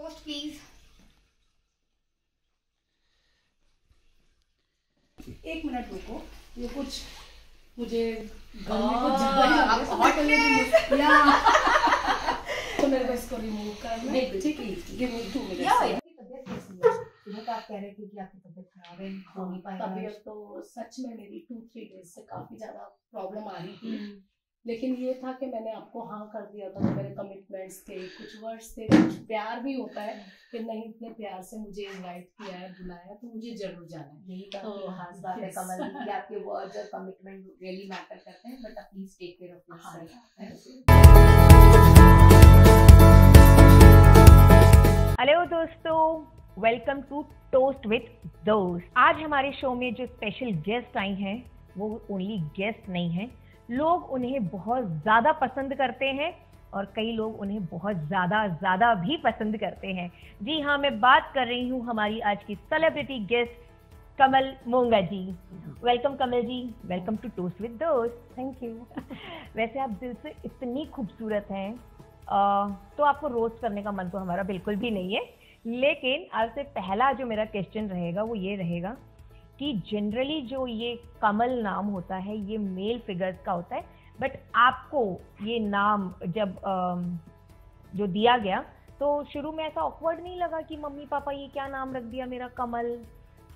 Toast please. एक minute रुको, ये कुछ मुझे घर में कुछ ज्यादा ही लग रहा है, तो मेरे को इसको रिमूव करना है। ठीक है, गिव मी 2 मिनट्स। तबीयत कैसी है? सुबह आप कह रहे थे कि आपकी तबीयत खराब है, हो नहीं पाएगा। तबीयत तो सच में मेरी 2-3 डेज से काफी ज्यादा प्रॉब्लम आ रही थी, लेकिन ये था कि मैंने आपको हाँ कर दिया था, तो मेरे कमिटमेंट्स थे, कुछ वर्ड्स थे, कुछ प्यार भी होता है कि नहीं, इतने प्यार से मुझे इनवाइट किया है, बुलाया, तो मुझे जरूर जाना है। यही तो खास बात है कमल दी, आपके वर्ड्स और कमिटमेंट रियली मैटर करते हैं, but please take care of yourself. Hello दोस्तों, welcome to toast with Dost. आज हमारे शो में जो स्पेशल गेस्ट आई हैं वो ओनली गेस्ट नहीं हैं, लोग उन्हें बहुत ज़्यादा पसंद करते हैं और कई लोग उन्हें बहुत ज़्यादा भी पसंद करते हैं। जी हाँ, मैं बात कर रही हूँ हमारी आज की celebrity guest Kamal Monga ji. Welcome Kamal ji, welcome to toast with Dost. Thank you. वैसे आप दिल से इतनी खूबसूरत हैं, तो आपको रोस्ट करने का मन तो हमारा बिल्कुल भी नहीं है, लेकिन आपसे पहला जो मेरा क्वेश्चन रहेगा वो ये रहेगा कि जनरली जो ये कमल नाम होता है ये मेल फिगर्स का होता है, बट आपको ये नाम जब जो दिया गया तो शुरू में ऐसा ऑकवर्ड नहीं लगा कि मम्मी पापा ये क्या नाम रख दिया मेरा कमल?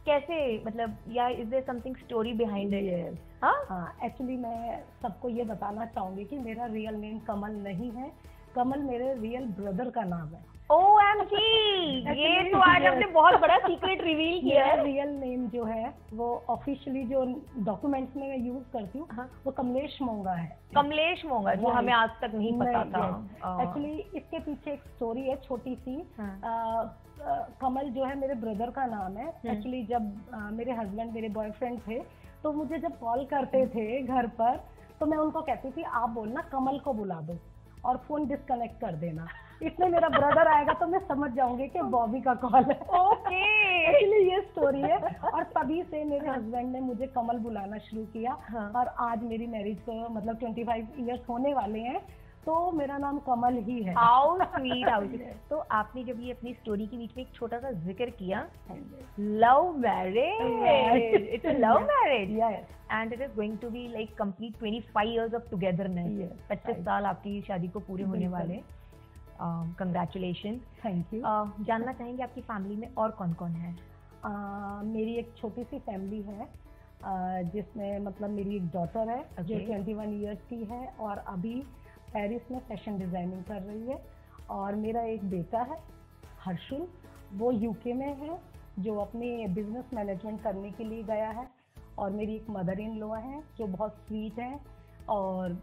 कैसे, मतलब, या is there something story behind it? हाँ, एक्चुअली मैं सबको ये बताना चाहूंगी कि मेरा रियल नेम कमल नहीं है, कमल मेरे रियल ब्रदर का नाम है। OMG, ये तो आज हमने बहुत बड़ा सीक्रेट रिवील किया है। रियल नेम जो है वो ऑफिशियली जो डॉक्यूमेंट्स में मैं यूज करती हूँ वो कमलेश मोंगा है। कमलेश मोंगा, जो हमें आज तक नहीं पता था। एक्चुअली इसके पीछे एक स्टोरी है छोटी सी। कमल जो है मेरे ब्रदर का नाम है। एक्चुअली जब मेरे हस्बैंड मेरे बॉयफ्रेंड थे तो मुझे जब कॉल करते थे घर पर तो मैं उनको कहती थी आप बोलना कमल को बुला दो और फोन डिस्कनेक्ट कर देना, इसमें मेरा ब्रदर आएगा तो मैं समझ जाऊंगी कि बॉबी का कॉल है। ओके, एक्चुअली ये स्टोरी है। और तभी से मेरे हस्बैंड ने मुझे कमल बुलाना शुरू किया। और आज मेरी मैरिज को मतलब 25 इयर्स होने वाले हैं, तो मेरा नाम कमल ही है। How sweet, how sweet. तो आपने जब ये अपनी स्टोरी के बीच में एक छोटा सा जिक्र किया, love marriage, it's a love marriage, and it is going to be like complete 25 years of togetherness. 25 साल आपकी शादी को पूरे होने वाले। कंग्रेचुलेशन। Thank you. जानना चाहेंगे आपकी फैमिली में और कौन कौन है? मेरी एक छोटी सी फैमिली है जिसमें मतलब मेरी एक डॉटर है जो 21 इयर्स की है और अभी पेरिस में फैशन डिजाइनिंग कर रही है। और मेरा एक बेटा है हर्षुल, वो यूके में है जो अपने बिजनेस मैनेजमेंट करने के लिए गया है। और मेरी एक मदर इन लॉ है जो बहुत स्वीट है और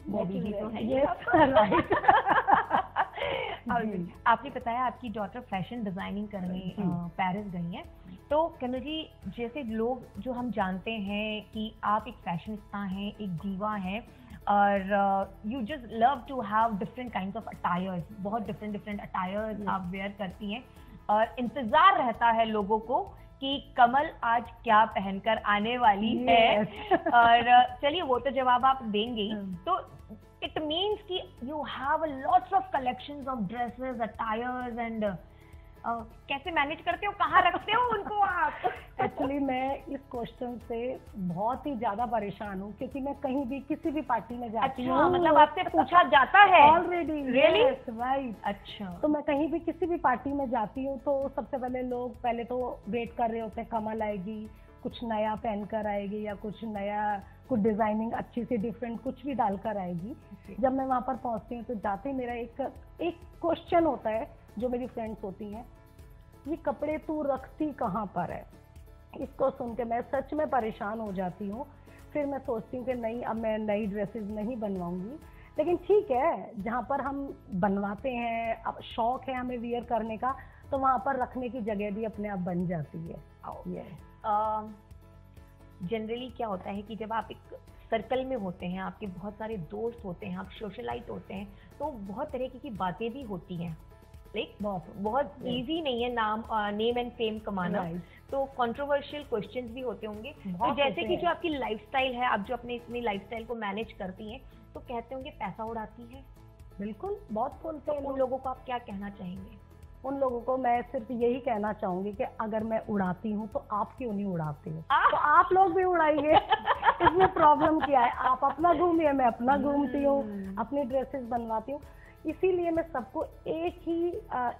बॉबी भी तो है। आपने बताया आपकी डॉटर फैशन डिजाइनिंग करने पेरिस गई हैं, तो कमल जी जैसे लोग जो हम जानते हैं कि आप एक फैशनिस्ता हैं, एक दीवा हैं और you just love to have different kinds of attires, बहुत डिफरेंट अटायर्स आप वेयर करती हैं और इंतजार रहता है लोगों को कि कमल आज क्या पहनकर आने वाली है। और चलिए वो तो जवाब आप देंगे। तो इट मीन्स कि you have lots of collections of dresses, attires and कैसे मैनेज करते हो, कहाँ रखते हो उनको आप? एक्चुअली मैं इस क्वेश्चन से बहुत ही ज्यादा परेशान हूँ क्योंकि मैं कहीं भी किसी भी पार्टी में जाती हूँ। मतलब आपसे पूछा जाता है ऑलरेडी? रियली? राइट। अच्छा। तो मैं कहीं भी किसी भी पार्टी में जाती हूँ तो सबसे पहले लोग पहले तो वेट कर रहे होते हैं कमल आएगी, कुछ नया पहन कर आएगी या कुछ नया, कुछ डिजाइनिंग अच्छी सी डिफरेंट कुछ भी डालकर आएगी। जब मैं वहां पर पहुंचती हूँ तो जाते मेरा एक क्वेश्चन होता है जो मेरी फ्रेंड्स होती हैं, ये कपड़े तू रखती कहाँ पर है? इसको सुन के मैं सच में परेशान हो जाती हूँ। फिर मैं सोचती हूँ कि नहीं, अब मैं नई ड्रेसेस नहीं बनवाऊंगी, लेकिन ठीक है जहाँ पर हम बनवाते हैं, अब शौक है हमें वियर करने का, तो वहाँ पर रखने की जगह भी अपने आप बन जाती है। जनरली क्या होता है कि जब आप एक सर्कल में होते हैं, आपके बहुत सारे दोस्त होते हैं, आप सोशलाइट होते हैं, तो बहुत तरह की बातें भी होती हैं। लाइक बहुत इजी नहीं है नेम एंड फेम कमाना, तो कंट्रोवर्शियल क्वेश्चंस भी होते होंगे। तो जैसे कि जो आपकी लाइफस्टाइल है, आप जो अपनी लाइफस्टाइल को मैनेज करती हैं, तो कहते होंगे पैसा उड़ाती है, बिल्कुल, बहुत बोलते हैं उन लोग। लोगों को आप क्या कहना चाहेंगे? उन लोगों को मैं सिर्फ यही कहना चाहूंगी कि अगर मैं उड़ाती हूँ तो आप क्यों नहीं उड़ाते हो, तो आप लोग भी उड़ाइए। इसमें प्रॉब्लम क्या है? आप अपना घूमिए, मैं अपना घूमती हूँ, अपनी ड्रेसेस बनवाती हूँ। इसीलिए मैं सबको एक ही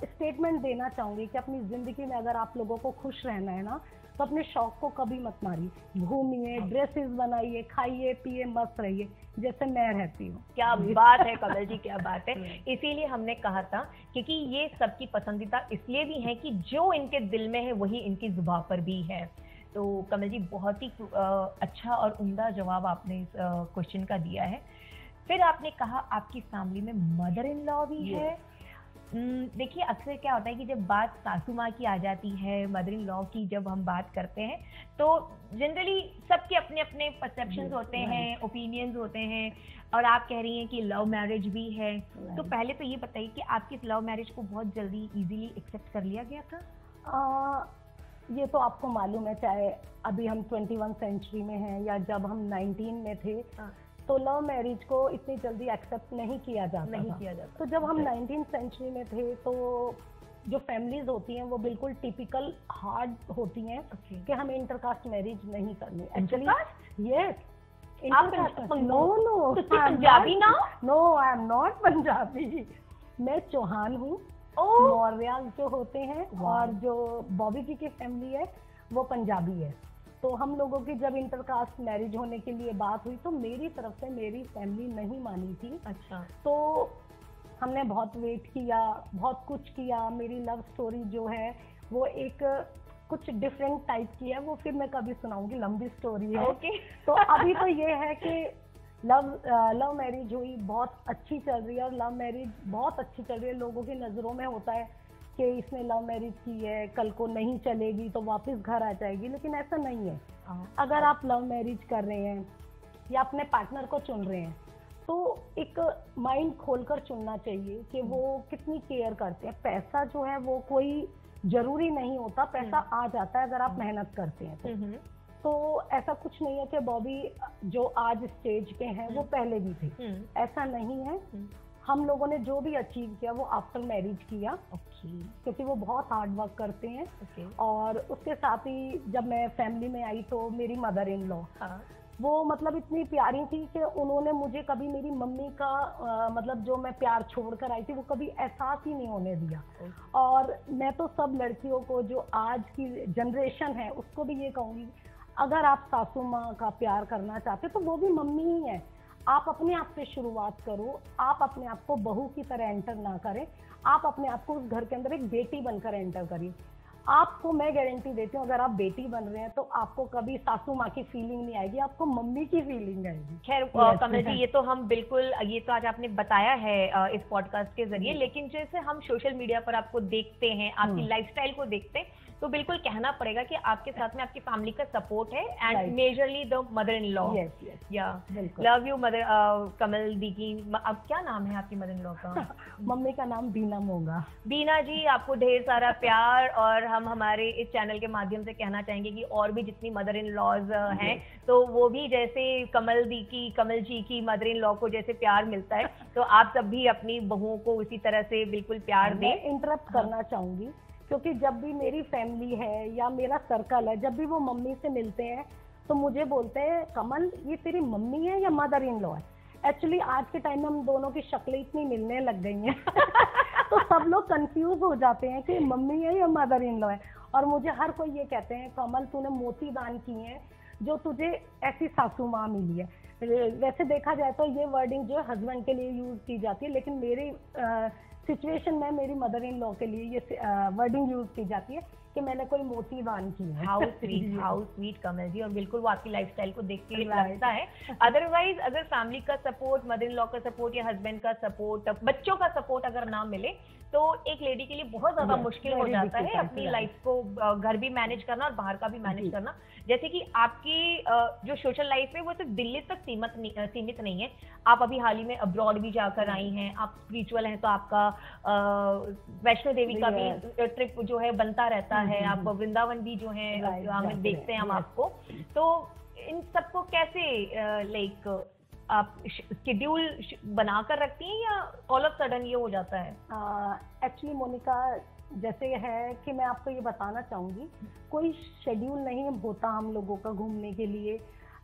स्टेटमेंट देना चाहूंगी कि अपनी जिंदगी में अगर आप लोगों को खुश रहना है ना, तो अपने शौक को कभी मत मारिए, घूमिए, ड्रेसेस बनाइए, खाइए पिए, मस्त रहिए जैसे मैं रहती हूँ। क्या बात है कमल जी, क्या बात है। इसीलिए हमने कहा था, क्योंकि ये सबकी पसंदीदा इसलिए भी है कि जो इनके दिल में है वही इनकी जुबान पर भी है। तो कमल जी, बहुत ही अच्छा और उम्दा जवाब आपने इस क्वेश्चन का दिया है। फिर आपने कहा आपकी फैमिली में मदर इन लॉ भी है। देखिए, अक्सर क्या होता है कि जब बात सासू माँ की आ जाती है, मदर इन लॉ की जब हम बात करते हैं, तो जनरली सबके अपने अपने परसेप्शंस होते हैं, ओपिनियंस होते हैं, और आप कह रही हैं कि लव मैरिज भी है। तो पहले तो ये बताइए कि आपकी इस लव मैरिज को बहुत जल्दी इजीली एक्सेप्ट कर लिया गया था? ये तो आपको मालूम है, चाहे अभी हम 21 सेंचुरी में हैं या जब हम 19 में थे, तो लव मैरिज को इतनी जल्दी एक्सेप्ट नहीं किया जाता। तो जब हम 19 सेंचुरी में थे, तो जो फैमिलीज होती हैं वो बिल्कुल टिपिकल हार्ड होती हैं कि हमें इंटरकास्ट मैरिज नहीं करनी। एक्चुअली यस, नो पंजाबी ना? No, I am not Punjabi, मैं चौहान हूँ। मौर्य जो होते हैं और जो बॉबी जी की फैमिली है वो पंजाबी है। तो हम लोगों की जब इंटरकास्ट मैरिज होने के लिए बात हुई, तो मेरी तरफ से मेरी फैमिली नहीं मानी थी। अच्छा। तो हमने बहुत वेट किया, बहुत कुछ किया। मेरी लव स्टोरी जो है वो एक कुछ डिफरेंट टाइप की है, वो फिर मैं कभी सुनाऊंगी, लंबी स्टोरी है। तो अभी तो ये है कि लव मैरिज हुई, बहुत अच्छी चल रही है, और लव मैरिज बहुत अच्छी चल रही है। लोगों की नज़रों में होता है कि इसने लव मैरिज की है, कल को नहीं चलेगी तो वापस घर आ जाएगी, लेकिन ऐसा नहीं है। अगर आप लव मैरिज कर रहे हैं या अपने पार्टनर को चुन रहे हैं, तो एक माइंड खोलकर चुनना चाहिए कि वो कितनी केयर करते हैं। पैसा जो है वो कोई जरूरी नहीं होता, पैसा आ जाता है अगर आप मेहनत करते हैं तो ऐसा कुछ नहीं है कि बॉबी जो आज स्टेज पे हैं वो पहले भी थे, ऐसा नहीं है। हम लोगों ने जो भी अचीव किया वो आफ्टर मैरिज किया, क्योंकि वो बहुत हार्ड वर्क करते हैं। और उसके साथ ही जब मैं फैमिली में आई तो मेरी मदर इन लॉ वो मतलब इतनी प्यारी थी कि उन्होंने मुझे कभी मेरी मम्मी का मतलब जो मैं प्यार छोड़ कर आई थी वो कभी एहसास ही नहीं होने दिया। और मैं तो सब लड़कियों को जो आज की जनरेशन है उसको भी ये कहूँगी, अगर आप सासू माँ का प्यार करना चाहते तो वो भी मम्मी ही है। आप अपने आप से शुरुआत करो, आप अपने आप को बहू की तरह एंटर ना करें, आप अपने आप को उस घर के अंदर एक बेटी बनकर एंटर करिए। आपको मैं गारंटी देती हूँ, अगर आप बेटी बन रहे हैं तो आपको कभी सासू माँ की फीलिंग नहीं आएगी, आपको मम्मी की फीलिंग आएगी। खैर कमल जी, ये तो हम बिल्कुल, ये तो आज आपने बताया है इस पॉडकास्ट के जरिए, लेकिन जैसे हम सोशल मीडिया पर आपको देखते हैं, आपकी लाइफस्टाइल को देखते हैं, तो बिल्कुल कहना पड़ेगा कि आपके साथ में आपकी फैमिली का सपोर्ट है, and majorly the mother in law. या लव यू मदर कमल दी की। अब क्या नाम है आपकी मदर इन लॉ का? मम्मी का नाम बीना मोंगा। बीना जी, आपको ढेर सारा प्यार, और हम हमारे इस चैनल के माध्यम से कहना चाहेंगे कि और भी जितनी मदर इन लॉज हैं, तो वो भी जैसे कमल दी की, कमल जी की मदर इन लॉ को जैसे प्यार मिलता है, तो आप सब भी अपनी बहुओं को उसी तरह से बिल्कुल प्यार दें। इंटरप्ट करना चाहूंगी, क्योंकि जब भी मेरी फैमिली है या मेरा सर्कल है, जब भी वो मम्मी से मिलते हैं तो मुझे बोलते हैं, कमल ये तेरी मम्मी है या मदर इन लॉ है? एक्चुअली आज के टाइम में हम दोनों की शक्लें इतनी मिलने लग गई हैं तो सब लोग कंफ्यूज हो जाते हैं कि मम्मी है या मदर इन लॉ है। और मुझे हर कोई ये कहते हैं, कमल तूने मोती दान किए हैं जो तुझे ऐसी सासू माँ मिली है। वैसे देखा जाए तो ये वर्डिंग जो है हस्बैंड के लिए यूज की जाती है, लेकिन मेरी सिचुएशन में मेरी मदर इन लॉ के लिए ये वर्डिंग यूज की जाती है कि मैंने कोई मोती दान की है। हाउ स्वीट कमल जी, और बिल्कुल वो आपकी लाइफस्टाइल को देख के लगता है। अदरवाइज अगर फैमिली का सपोर्ट, मदर इन लॉ का सपोर्ट या हस्बैंड का सपोर्ट, बच्चों का सपोर्ट अगर ना मिले तो एक लेडी के लिए बहुत ज्यादा मुश्किल हो जाता है अपनी लाइफ को, घर भी मैनेज करना और बाहर का भी मैनेज करना। जैसे कि आपकी जो सोशल लाइफ है वो सिर्फ दिल्ली तक सीमित नहीं है, आप अभी हाल ही में अब्रॉड भी जाकर आई हैं, आप स्पिरिचुअल हैं तो आपका वैष्णो देवी का भी ट्रिप जो है बनता रहता है, आप वृंदावन भी जो है हम देखते हैं हम आपको। तो इन सबको कैसे लाइक आप शेड्यूल बनाकर रखती हैं या ऑल ऑफ सडन ये हो जाता है? एक्चुअली मोनिका, जैसे है कि मैं आपको ये बताना चाहूँगी, कोई शेड्यूल नहीं होता हम लोगों का घूमने के लिए।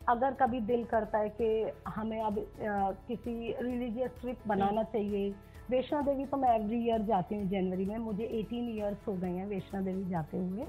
अगर कभी दिल करता है कि हमें अब किसी रिलीजियस ट्रिप बनाना चाहिए, वैष्णो देवी तो मैं एवरी ईयर जाती हूँ जनवरी में, मुझे 18 ईयर्स हो गए हैं वैष्णो देवी जाते हुए।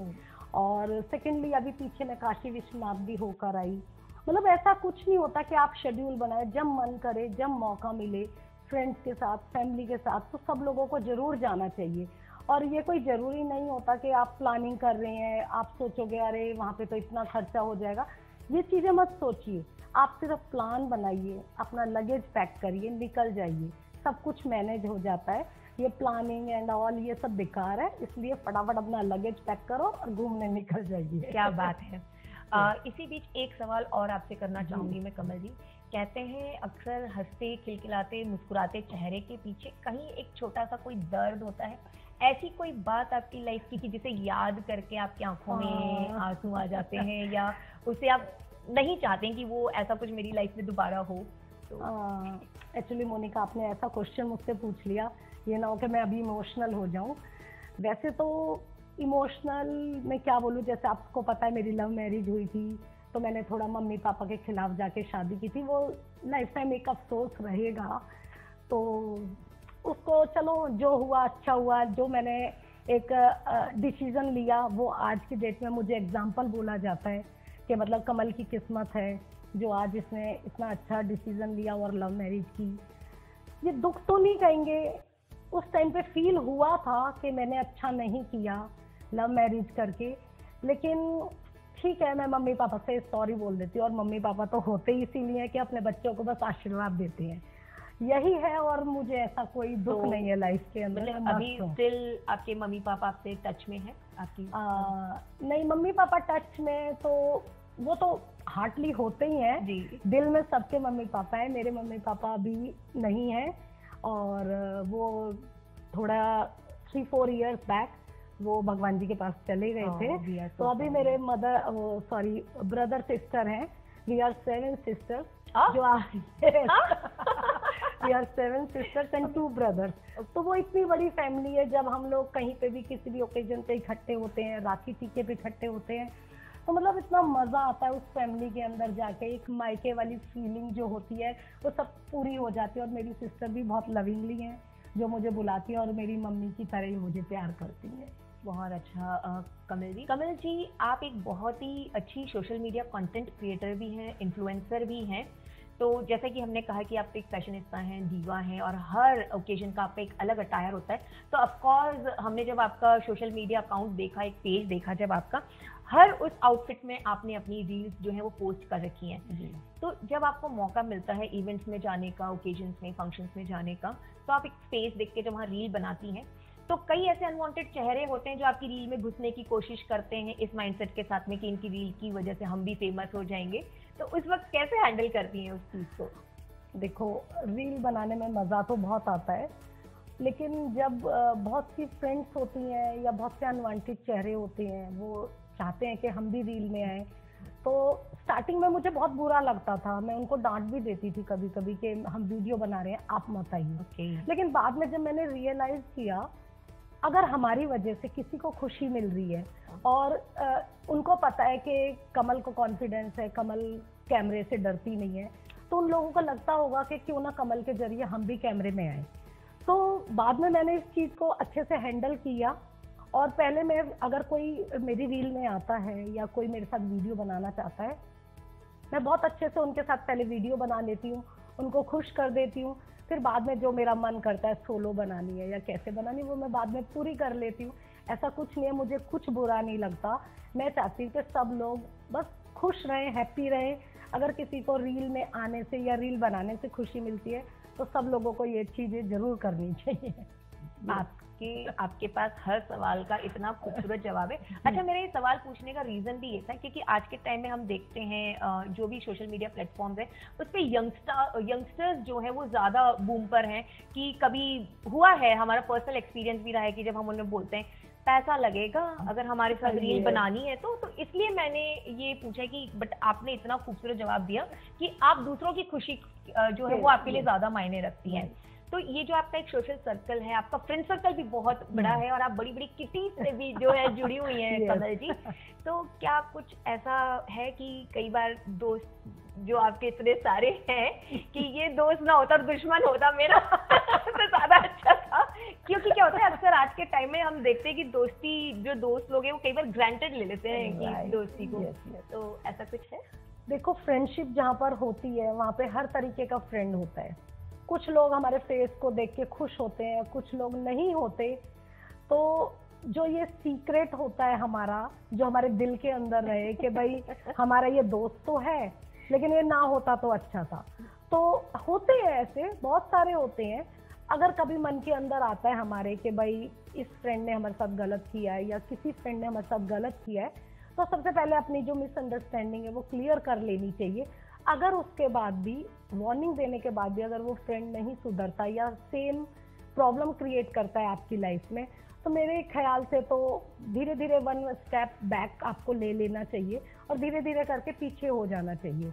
और सेकेंडली अभी पीछे मैं काशी विश्वनाथ भी होकर आई। मतलब ऐसा कुछ नहीं होता कि आप शेड्यूल बनाए, जब मन करे, जब मौका मिले, फ्रेंड्स के साथ, फैमिली के साथ, तो सब लोगों को ज़रूर जाना चाहिए। और ये कोई ज़रूरी नहीं होता कि आप प्लानिंग कर रहे हैं, आप सोचोगे अरे वहाँ पे तो इतना खर्चा हो जाएगा, ये चीज़ें मत सोचिए। आप सिर्फ प्लान बनाइए, अपना लगेज पैक करिए, निकल जाइए, सब कुछ मैनेज हो जाता है। ये प्लानिंग एंड ऑल ये सब बेकार है, इसलिए फटाफट अपना लगेज पैक करो और घूमने निकल जाइए। क्या बात है। इसी बीच एक सवाल और आपसे करना चाहूँगी मैं, कमल जी। कहते हैं अक्सर हंसते खिलखिलाते मुस्कुराते चेहरे के पीछे कहीं एक छोटा सा कोई दर्द होता है। ऐसी कोई बात आपकी लाइफ की जिसे याद करके आपकी आंखों में आंसू आ जाते हैं, या उसे आप नहीं चाहते हैं कि वो ऐसा कुछ मेरी लाइफ में दोबारा हो? तो एक्चुअली मोनिका, आपने ऐसा क्वेश्चन मुझसे पूछ लिया, ये ना हो कि मैं अभी इमोशनल हो जाऊं। वैसे तो इमोशनल मैं क्या बोलूं, जैसे आपको पता है मेरी लव मैरिज हुई थी, तो मैंने थोड़ा मम्मी पापा के खिलाफ जाके शादी की थी, वो लाइफ टाइम एक अफसोस रहेगा। तो उसको चलो जो हुआ अच्छा हुआ, जो मैंने एक डिसीजन लिया वो आज की डेट में मुझे एग्जाम्पल बोला जाता है कि मतलब कमल की किस्मत है जो आज इसने इतना अच्छा डिसीजन लिया और लव मैरिज की। ये दुख तो नहीं कहेंगे, उस टाइम पे फील हुआ था कि मैंने अच्छा नहीं किया लव मैरिज करके, लेकिन ठीक है, मैं मम्मी पापा से सॉरी बोल देती हूँ। और मम्मी पापा तो होते ही इसीलिए हैं कि अपने बच्चों को बस आशीर्वाद देते हैं, यही है। और मुझे ऐसा कोई दुख नहीं है लाइफ के अंदर। मतलब अभी स्टिल आपके मम्मी पापा आपसे टच में है आपकी? नहीं, मम्मी पापा टच में तो वो तो हार्टली होते ही हैं जी। दिल में सबके मम्मी पापा हैं। मेरे मम्मी पापा अभी नहीं हैं, और वो थोड़ा 3-4 इयर्स बैक वो भगवान जी के पास चले गए थे। तो अभी मेरे ब्रदर सिस्टर हैं, वी आर 7 सिस्टर्स, जो we are 7 sisters and 2 brothers. तो वो इतनी बड़ी फैमिली है, जब हम लोग कहीं पे भी किसी भी ओकेजन पे इकट्ठे होते हैं, राखी टीके पे इकट्ठे होते हैं, तो मतलब इतना मज़ा आता है उस फैमिली के अंदर जाके। एक मायके वाली फीलिंग जो होती है वो सब पूरी हो जाती है। और मेरी सिस्टर भी बहुत लविंगली हैं, जो मुझे बुलाती है और मेरी मम्मी की तरह ही मुझे प्यार करती है। बहुत अच्छा। कमल जी, आप एक बहुत ही अच्छी सोशल मीडिया कंटेंट क्रिएटर भी हैं, इन्फ्लुएंसर भी हैं। तो जैसा कि हमने कहा कि आप एक फैशनिस्ता हैं, दीवा हैं, और हर ओकेजन का आपका एक अलग अटायर होता है। तो ऑफकोर्स हमने जब आपका सोशल मीडिया अकाउंट देखा, एक पेज देखा जब आपका, हर उस आउटफिट में आपने अपनी रील्स जो है वो पोस्ट कर रखी हैं। तो जब आपको मौका मिलता है इवेंट्स में जाने का, ओकेजन्स में, फंक्शंस में जाने का, तो आप एक स्पेस देख के जब वहाँ रील बनाती हैं, तो कई ऐसे अनवांटेड चेहरे होते हैं जो आपकी रील में घुसने की कोशिश करते हैं इस माइंडसेट के साथ में कि इनकी रील की वजह से हम भी फेमस हो जाएंगे। तो उस वक्त कैसे हैंडल करती हैं उस चीज़ को? देखो, रील बनाने में मज़ा तो बहुत आता है, लेकिन जब बहुत सी फ्रेंड्स होती हैं या बहुत से अनवांटेड चेहरे होते हैं, वो चाहते हैं कि हम भी रील में आए, तो स्टार्टिंग में मुझे बहुत बुरा लगता था। मैं उनको डांट भी देती थी कभी कभी कि हम वीडियो बना रहे हैं, आप मत आइए। लेकिन बाद में जब मैंने रियलाइज किया, अगर हमारी वजह से किसी को खुशी मिल रही है और उनको पता है कि कमल को कॉन्फिडेंस है, कमल कैमरे से डरती नहीं है, तो उन लोगों को लगता होगा कि क्यों ना कमल के जरिए हम भी कैमरे में आए। तो बाद में मैंने इस चीज़ को अच्छे से हैंडल किया। और पहले मैं, अगर कोई मेरी रील में आता है या कोई मेरे साथ वीडियो बनाना चाहता है, मैं बहुत अच्छे से उनके साथ पहले वीडियो बना लेती हूँ, उनको खुश कर देती हूँ। फिर बाद में जो मेरा मन करता है सोलो बनानी है या कैसे बनानी है, वो मैं बाद में पूरी कर लेती हूँ। ऐसा कुछ नहीं है, मुझे कुछ बुरा नहीं लगता। मैं चाहती हूँ कि सब लोग बस खुश रहें, हैप्पी रहें। अगर किसी को रील में आने से या रील बनाने से खुशी मिलती है, तो सब लोगों को ये चीज़ें ज़रूर करनी चाहिए। आपके पास हर सवाल का इतना खूबसूरत जवाब है। अच्छा, मेरा ये सवाल पूछने का रीज़न भी ये था क्योंकि आज के टाइम में हम देखते हैं जो भी सोशल मीडिया प्लेटफॉर्म्स है उस पर यंगस्टर्स जो है वो ज़्यादा बूम पर हैं। कि कभी हुआ है, हमारा पर्सनल एक्सपीरियंस भी रहा है कि जब हम उन्हें बोलते हैं पैसा लगेगा अगर हमारे साथ रील बनानी है तो इसलिए मैंने ये पूछा कि बट आपने इतना खूबसूरत जवाब दिया कि आप दूसरों की खुशी जो है वो आपके लिए ज्यादा मायने रखती है। तो ये जो आपका एक सोशल सर्कल है, आपका फ्रेंड सर्कल भी बहुत बड़ा है और आप बड़ी बड़ी किटी से भी जो है जुड़ी हुई हैं कमल जी, तो क्या कुछ ऐसा है कि कई बार दोस्त जो आपके इतने सारे हैं कि ये दोस्त ना होता और दुश्मन होता मेरा तो ज्यादा अच्छा था, क्योंकि क्या होता है अक्सर आज के टाइम में हम देखते हैं कि दोस्ती जो दोस्त लोग हैं वो कई बार ग्रांटेड ले लेते हैं कि दोस्ती को, तो ऐसा कुछ है? देखो, फ्रेंडशिप जहाँ पर होती है वहाँ पे हर तरीके का फ्रेंड होता है। कुछ लोग हमारे फेस को देख के खुश होते हैं, कुछ लोग नहीं होते। तो जो ये सीक्रेट होता है हमारा, जो हमारे दिल के अंदर रहे कि भाई हमारा ये दोस्त तो है लेकिन ये ना होता तो अच्छा था, तो होते हैं ऐसे बहुत सारे होते हैं। अगर कभी मन के अंदर आता है हमारे कि भाई इस फ्रेंड ने हमारे साथ गलत किया है या किसी फ्रेंड ने हमारे साथ गलत किया है, तो सबसे पहले अपनी जो मिसअंडरस्टैंडिंग है वो क्लियर कर लेनी चाहिए। अगर उसके बाद भी वार्निंग देने के बाद भी अगर वो फ्रेंड नहीं सुधरता या सेम प्रॉब्लम क्रिएट करता है आपकी लाइफ में, तो मेरे ख्याल से तो धीरे धीरे वन स्टेप बैक आपको ले लेना चाहिए और धीरे धीरे करके पीछे हो जाना चाहिए।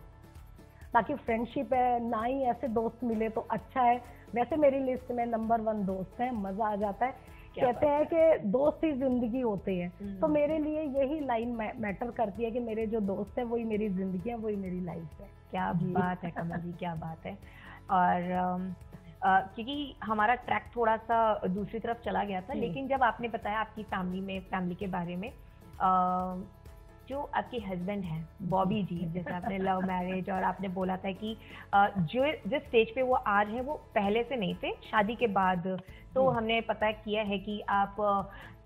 बाकी फ्रेंडशिप है ना, ही ऐसे दोस्त मिले तो अच्छा है। वैसे मेरी लिस्ट में नंबर 1 दोस्त है, मजा आ जाता है। कहते हैं कि दोस्त ही जिंदगी होते हैं, तो मेरे लिए यही लाइन मैटर करती है कि मेरे जो दोस्त हैं वही मेरी जिंदगी है, वही मेरी लाइफ है। क्या बात है कमल जी, क्या बात है। और क्योंकि हमारा ट्रैक थोड़ा सा दूसरी तरफ चला गया था, लेकिन जब आपने बताया आपकी फैमिली के बारे में, जो आपके हस्बैंड हैं बॉबी जी, जैसे आपने लव मैरिज और आपने बोला था कि जो जिस स्टेज पे वो आज है वो पहले से नहीं थे, शादी के बाद तो हमने पता किया है कि आप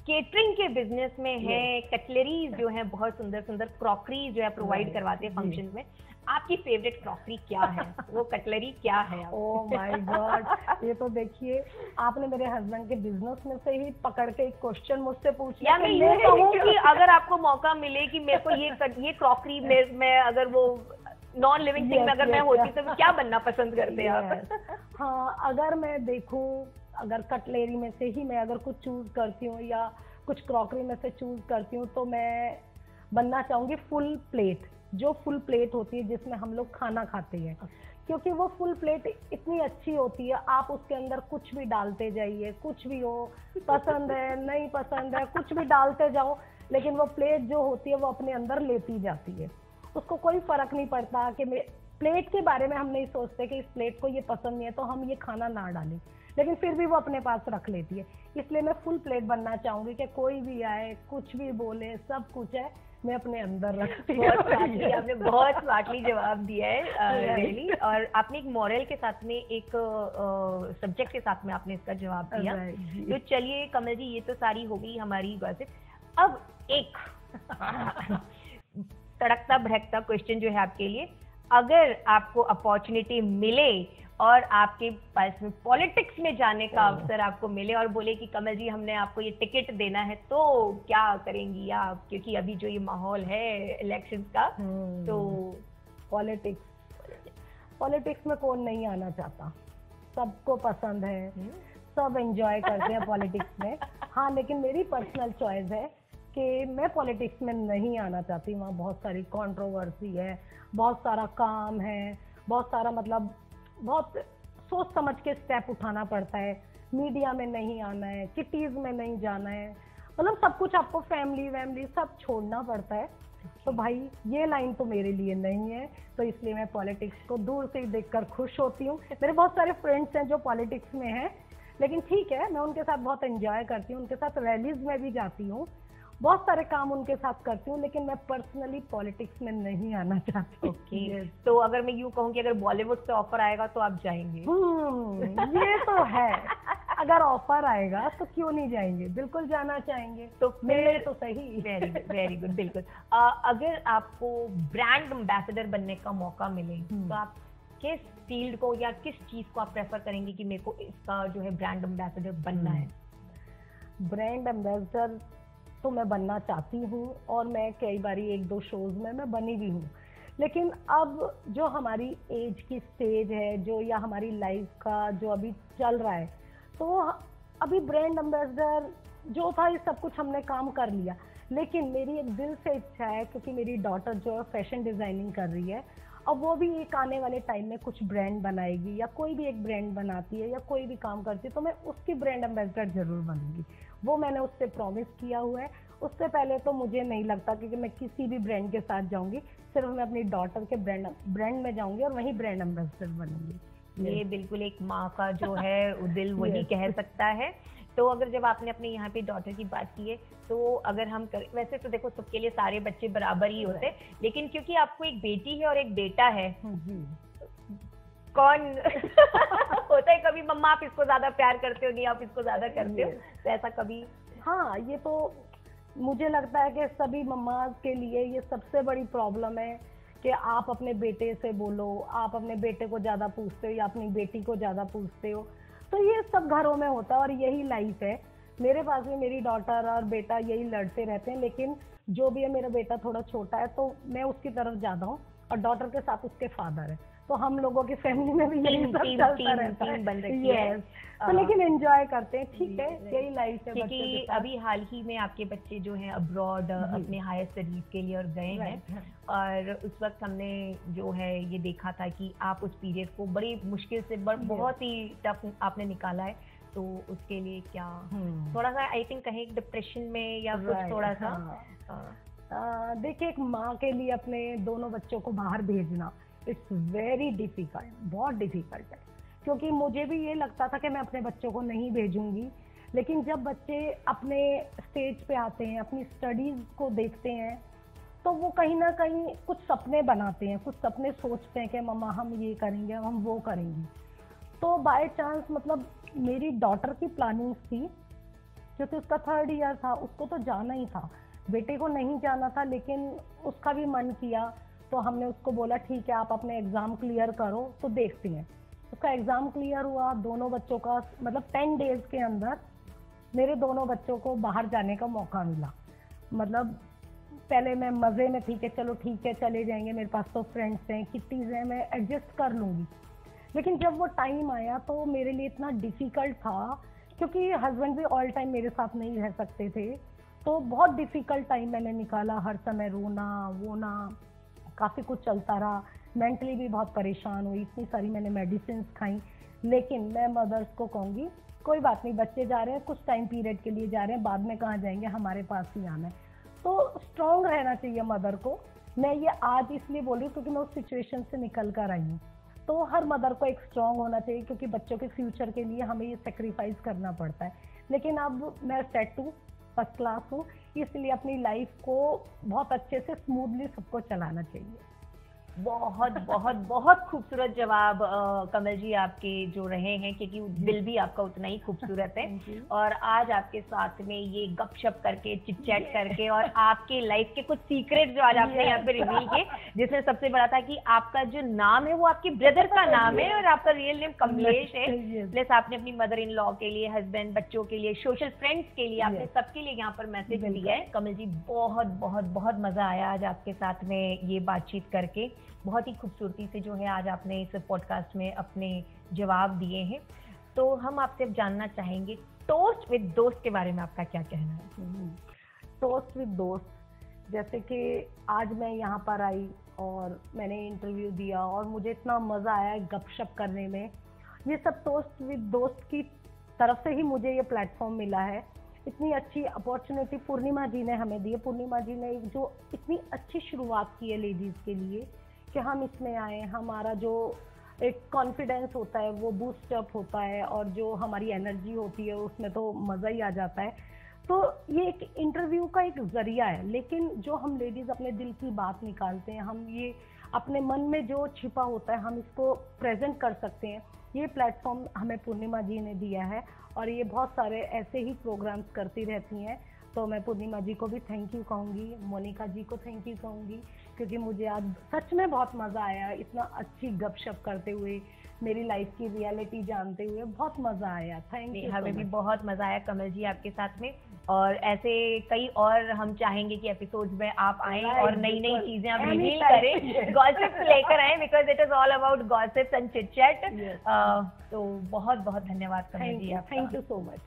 केटरिंग के बिजनेस में हैं, कटलरीज जो है बहुत सुंदर सुंदर क्रॉकरी जो है प्रोवाइड करवाते हैं फंक्शन में। आपकी फेवरेट क्रॉकरी क्या है, वो कटलरी क्या है? ओह माय गॉड, ये तो देखिए आपने मेरे हस्बैंड के बिजनेस में से ही पकड़ के एक क्वेश्चन मुझसे पूछ लिया। मैं ये कहूँ कि अगर आपको मौका मिले कि मेरे को ये क्रॉकरी में अगर वो नॉन लिविंग थिंग में अगर मैं होती तो क्या बनना पसंद करते हैं आप? हाँ, अगर मैं देखूँ, अगर कटलरी में से ही मैं अगर कुछ चूज करती हूँ या कुछ क्रॉकरी में से चूज करती हूँ, तो मैं बनना चाहूँगी फुल प्लेट। जो फुल प्लेट होती है जिसमें हम लोग खाना खाते हैं, क्योंकि वो फुल प्लेट इतनी अच्छी होती है, आप उसके अंदर कुछ भी डालते जाइए, कुछ भी हो, पसंद है नहीं पसंद है कुछ भी डालते जाओ, लेकिन वो प्लेट जो होती है वो अपने अंदर लेती जाती है। उसको कोई फर्क नहीं पड़ता कि प्लेट के बारे में हम नहीं सोचते कि इस प्लेट को ये पसंद नहीं है तो हम ये खाना ना डालें, लेकिन फिर भी वो अपने पास रख लेती है। इसलिए मैं फुल प्लेट बनना चाहूंगी कि कोई भी आए, कुछ भी बोले, सब कुछ है मैं अपने अंदर रखती हूँ। आपने बहुत स्मार्टली जवाब दिया है रियली, और आपने एक मॉरल के साथ में, एक सब्जेक्ट के साथ में आपने इसका जवाब दिया। तो चलिए कमल जी, ये तो सारी हो गई हमारी गॉसिप। अब एक तड़कता भड़कता क्वेश्चन जो है आपके लिए, अगर आपको अपॉर्चुनिटी मिले और आपके पास में पॉलिटिक्स में जाने का अवसर आपको मिले और बोले कि कमल जी हमने आपको ये टिकट देना है, तो क्या करेंगी आप? क्योंकि अभी जो ये माहौल है इलेक्शंस का, तो पॉलिटिक्स में कौन नहीं आना चाहता, सबको पसंद है, सब एंजॉय करते हैं पॉलिटिक्स में। हाँ, लेकिन मेरी पर्सनल चॉइस है कि मैं पॉलिटिक्स में नहीं आना चाहती। वहाँ बहुत सारी कंट्रोवर्सी है, बहुत सारा काम है, बहुत सारा मतलब बहुत सोच समझ के स्टेप उठाना पड़ता है। मीडिया में नहीं आना है, किटीज में नहीं जाना है, मतलब सब कुछ आपको फैमिली सब छोड़ना पड़ता है। तो भाई ये लाइन तो मेरे लिए नहीं है, तो इसलिए मैं पॉलिटिक्स को दूर से ही देखकर खुश होती हूँ। मेरे बहुत सारे फ्रेंड्स हैं जो पॉलिटिक्स में हैं, लेकिन ठीक है, मैं उनके साथ बहुत एंजॉय करती हूँ, उनके साथ रैलीज में भी जाती हूँ, बहुत सारे काम उनके साथ करती हूँ, लेकिन मैं पर्सनली पॉलिटिक्स में नहीं आना चाहती। ओके, तो अगर मैं यूँ कहूँ कि अगर बॉलीवुड से ऑफर आएगा तो आप जाएंगे? ये तो है, अगर ऑफर आएगा तो क्यों नहीं जाएंगे, बिल्कुल जाना चाहेंगे। तो मेरे तो सही। वेरी गुड, बिल्कुल। अगर आपको ब्रांड एम्बेसडर बनने का मौका मिले तो आप किस फील्ड को या किस चीज को आप प्रेफर करेंगे कि मेरे को इसका जो है ब्रांड एम्बेसडर बनना है? ब्रांड एम्बेसडर तो मैं बनना चाहती हूँ और मैं कई बारी 1-2 शोज में मैं बनी भी हूँ, लेकिन अब जो हमारी एज की स्टेज है, जो या हमारी लाइफ का जो अभी चल रहा है, तो अभी ब्रांड एम्बेसडर जो था ये सब कुछ हमने काम कर लिया, लेकिन मेरी एक दिल से इच्छा है, क्योंकि मेरी डॉटर जो है फैशन डिजाइनिंग कर रही है, अब वो भी एक आने वाले टाइम में कुछ ब्रांड बनाएगी या कोई भी एक ब्रांड बनाती है या कोई भी काम करती है, तो मैं उसकी ब्रांड एम्बेसडर जरूर बनूंगी। वो मैंने उससे प्रॉमिस किया हुआ है। उससे पहले तो मुझे नहीं लगता कि मैं किसी भी ब्रांड के साथ जाऊंगी, सिर्फ मैं अपनी डॉटर के ब्रांड में जाऊंगी और वहीं ब्रांड एम्बेसडर बनूंगी। ये बिल्कुल एक माँ का जो है दिल वही कह सकता है। तो अगर जब आपने अपने यहाँ पे डॉटर की बात की है, तो अगर हम वैसे तो देखो सबके लिए सारे बच्चे बराबर ही होते हैं, लेकिन क्योंकि आपको एक बेटी है और एक बेटा है, कौन होता है कभी मम्मा आप इसको ज्यादा प्यार करते हो, नहीं आप इसको ज्यादा करते हो, तो ऐसा कभी? हाँ, ये तो मुझे लगता है कि सभी मम्मा के लिए ये सबसे बड़ी प्रॉब्लम है कि आप अपने बेटे से बोलो, आप अपने बेटे को ज्यादा पूछते हो या अपनी बेटी को ज्यादा पूछते हो। तो ये सब घरों में होता है और यही लाइफ है। मेरे पास भी मेरी डॉटर और बेटा यही लड़ते रहते हैं, लेकिन जो भी है, मेरा बेटा थोड़ा छोटा है तो मैं उसकी तरफ ज्यादा हूँ और डॉटर के साथ उसके फादर है, तो हम लोगों की फैमिली में भी यही सब चलता रहता है। बन रखी है। तो लेकिन एंजॉय करते हैं, ठीक है, यही लाइफ है। क्योंकि अभी हाल ही में आपके बच्चे जो हैं अब्रॉड अपने हायर स्टडीज के लिए और गए हैं, और उस वक्त हमने जो है ये देखा था कि आप उस पीरियड को बड़ी मुश्किल से बहुत ही टफ आपने निकाला है, तो उसके लिए क्या थोड़ा सा आई थिंक कहीं डिप्रेशन में या कुछ थोड़ा सा? देखिए, एक माँ के लिए अपने दोनों बच्चों को बाहर भेजना इट्स वेरी डिफिकल्ट, बहुत डिफिकल्ट है, क्योंकि मुझे भी ये लगता था कि मैं अपने बच्चों को नहीं भेजूंगी, लेकिन जब बच्चे अपने स्टेज पे आते हैं, अपनी स्टडीज को देखते हैं, तो वो कहीं ना कहीं कुछ सपने बनाते हैं, कुछ सपने सोचते हैं कि मम्मा हम ये करेंगे, हम वो करेंगे। तो बाय चांस मतलब मेरी डॉटर की प्लानिंग थी, क्योंकि उसका 3rd ईयर था, उसको तो जाना ही था, बेटे को नहीं जाना था, लेकिन उसका भी मन किया, तो हमने उसको बोला ठीक है आप अपने एग्जाम क्लियर करो तो देखते हैं। उसका एग्जाम क्लियर हुआ, दोनों बच्चों का मतलब 10 डेज के अंदर मेरे दोनों बच्चों को बाहर जाने का मौका मिला। मतलब पहले मैं मजे में थी कि चलो ठीक है चले जाएंगे, मेरे पास तो फ्रेंड्स हैं, किट्टीज हैं, मैं एडजस्ट कर लूंगी, लेकिन जब वो टाइम आया तो मेरे लिए इतना डिफिकल्ट था, क्योंकि हस्बैंड भी ऑल टाइम मेरे साथ नहीं रह सकते थे, तो बहुत डिफिकल्ट टाइम मैंने निकाला, हर समय रोना वोना काफ़ी कुछ चलता रहा, मेंटली भी बहुत परेशान हुई, इतनी सारी मैंने मेडिसिन खाई, लेकिन मैं मदर्स को कहूँगी कोई बात नहीं, बच्चे जा रहे हैं, कुछ टाइम पीरियड के लिए जा रहे हैं, बाद में कहाँ जाएंगे, हमारे पास ही आना है। तो स्ट्रॉन्ग रहना चाहिए मदर को। मैं ये आज इसलिए बोल रही हूँ क्योंकि मैं उस सिचुएशन से निकल कर आई हूँ। तो हर मदर को एक स्ट्रॉन्ग होना चाहिए, क्योंकि बच्चों के फ्यूचर के लिए हमें ये सेक्रीफाइस करना पड़ता है। लेकिन अब मैं सेट हूँ, फर्स्ट क्लास हूँ, इसलिए अपनी लाइफ को बहुत अच्छे से स्मूथली सबको चलाना चाहिए। बहुत बहुत बहुत खूबसूरत जवाब कमल जी आपके जो रहे हैं, क्योंकि दिल भी आपका उतना ही खूबसूरत है। और आज आपके साथ में ये गपशप करके, चिट-चैट करके, और आपके लाइफ के कुछ सीक्रेट जो आज आपने यहाँ पे रिवील किए, जिसमें सबसे बड़ा था कि आपका जो नाम है वो आपके ब्रदर का नाम है और आपका रियल नेम कमलेश है। प्लस आपने अपनी मदर इन लॉ के लिए, हस्बैंड, बच्चों के लिए, सोशल फ्रेंड्स के लिए, आपने सबके लिए यहाँ पर मैसेज दिया है। कमल जी बहुत बहुत बहुत मजा आया आज आपके साथ में ये बातचीत करके, बहुत ही खूबसूरती से जो है आज आपने इस पॉडकास्ट में अपने जवाब दिए हैं। तो हम आपसे जानना चाहेंगे टोस्ट विद दोस्त के बारे में आपका क्या कहना है? टोस्ट विद दोस्त, जैसे कि आज मैं यहाँ पर आई और मैंने इंटरव्यू दिया और मुझे इतना मज़ा आया गपशप करने में। ये सब टोस्ट विद दोस्त की तरफ से ही मुझे ये प्लेटफॉर्म मिला है। इतनी अच्छी अपॉर्चुनिटी पूर्णिमा जी ने हमें दी है। पूर्णिमा जी ने जो इतनी अच्छी शुरुआत की है लेडीज़ के लिए कि हम इसमें आए, हमारा जो एक कॉन्फिडेंस होता है वो बूस्ट अप होता है और जो हमारी एनर्जी होती है उसमें तो मज़ा ही आ जाता है। तो ये एक इंटरव्यू का एक ज़रिया है, लेकिन जो हम लेडीज़ अपने दिल की बात निकालते हैं, हम ये अपने मन में जो छिपा होता है हम इसको प्रेजेंट कर सकते हैं। ये प्लेटफॉर्म हमें पूर्णिमा जी ने दिया है और ये बहुत सारे ऐसे ही प्रोग्राम्स करती रहती हैं। तो मैं पूर्णिमा जी को भी थैंक यू कहूँगी, मोनिका जी को थैंक यू कहूँगी, क्योंकि मुझे आज सच में बहुत मज़ा आया इतना अच्छी गपशप करते हुए, मेरी लाइफ की रियलिटी जानते हुए बहुत मज़ा आया। Thank you. हमें भी बहुत मज़ा आया कमल जी आपके साथ में, और ऐसे कई और हम चाहेंगे कि एपिसोड्स में आप आएं और नई नई चीजें आप रिवील करें, गॉसिप्स लेकर आएं, because it is all about gossips and chit chat. तो बहुत बहुत धन्यवाद कमल जी आपका। Thank you so much.